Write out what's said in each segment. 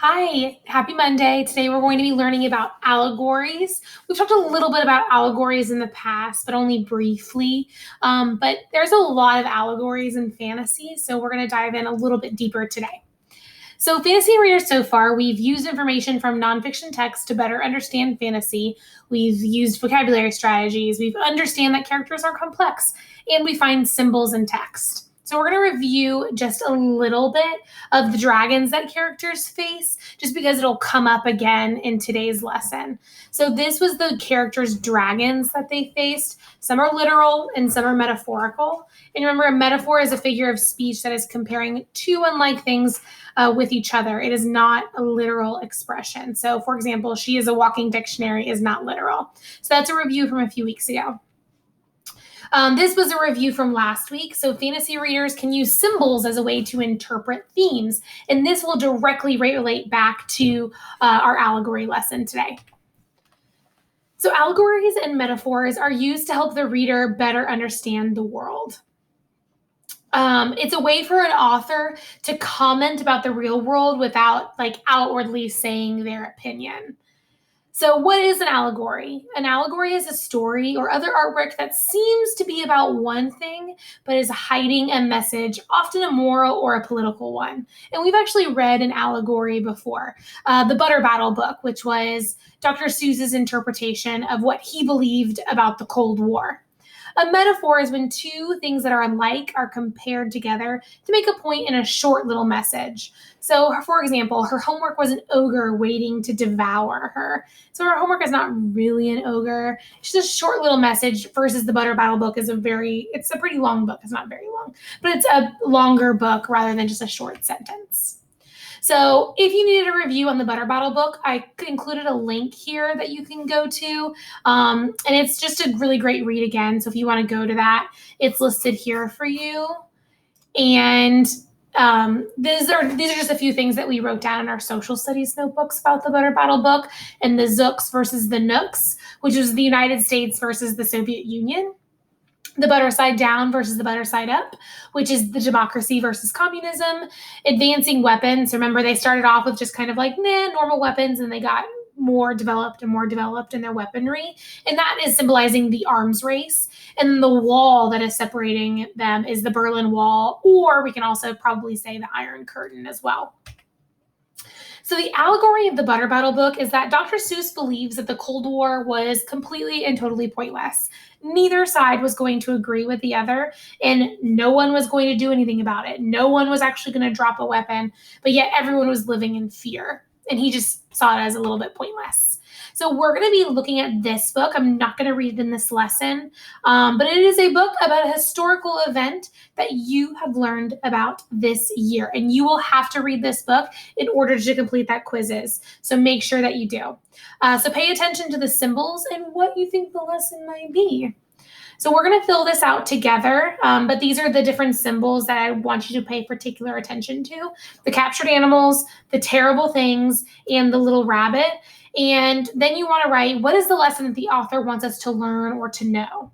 Hi, happy Monday. Today we're going to be learning about allegories. We've talked a little bit about allegories in the past, but only briefly. But there's a lot of allegories in fantasy, so we're going to dive in a little bit deeper today. So, fantasy readers, so far, we've used information from nonfiction texts to better understand fantasy. We've used vocabulary strategies. We've understand that characters are complex, and we find symbols in text. So we're going to review just a little bit of the dragons that characters face, just because it'll come up again in today's lesson. So this was the characters' dragons that they faced. Some are literal and some are metaphorical. And remember, a metaphor is a figure of speech that is comparing two unlike things with each other. It is not a literal expression. So, for example, she is a walking dictionary is not literal. So that's a review from a few weeks ago. This was a review from last week. So fantasy readers can use symbols as a way to interpret themes. And this will directly relate back to our allegory lesson today. So allegories and metaphors are used to help the reader better understand the world. It's a way for an author to comment about the real world without outwardly saying their opinion. So what is an allegory? An allegory is a story or other artwork that seems to be about one thing, but is hiding a message, often a moral or a political one. And we've actually read an allegory before, the Butter Battle book, which was Dr. Seuss's interpretation of what he believed about the Cold War. A metaphor is when two things that are alike are compared together to make a point in a short little message. So, for example, her homework was an ogre waiting to devour her. So her homework is not really an ogre. It's just a short little message versus the Butter Battle book is it's a pretty long book. It's not very long, but it's a longer book rather than just a short sentence. So if you needed a review on the Butter Battle book, I included a link here that you can go to. And it's just a really great read again. So if you want to go to that, it's listed here for you. And these are just a few things that we wrote down in our social studies notebooks about the Butter Battle book, and the Zooks versus the Nooks, which was the United States versus the Soviet Union. The butter side down versus the butter side up, which is the democracy versus communism. Advancing weapons. Remember, they started off with just kind of normal weapons, and they got more developed in their weaponry. And that is symbolizing the arms race. And the wall that is separating them is the Berlin Wall, or we can also probably say the Iron Curtain as well. So the allegory of the Butter Battle book is that Dr. Seuss believes that the Cold War was completely and totally pointless. Neither side was going to agree with the other, and no one was going to do anything about it. No one was actually going to drop a weapon, but yet everyone was living in fear, and he just saw it as a little bit pointless. So we're going to be looking at this book. I'm not going to read it in this lesson, but it is a book about a historical event that you have learned about this year, and you will have to read this book in order to complete that quizzes. So make sure that you do. So pay attention to the symbols and what you think the lesson might be. So we're going to fill this out together, but these are the different symbols that I want you to pay particular attention to. The captured animals, the terrible things, and the little rabbit. And then you want to write, what is the lesson that the author wants us to learn or to know?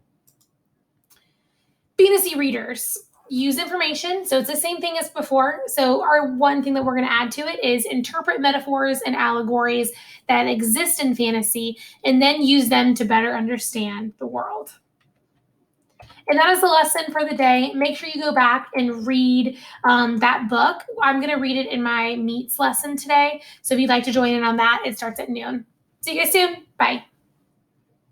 Fantasy readers use information. So it's the same thing as before. So our one thing that we're going to add to it is interpret metaphors and allegories that exist in fantasy and then use them to better understand the world. And that is the lesson for the day. Make sure you go back and read that book. I'm going to read it in my meets lesson today. So if you'd like to join in on that, it starts at noon. See you guys soon. Bye.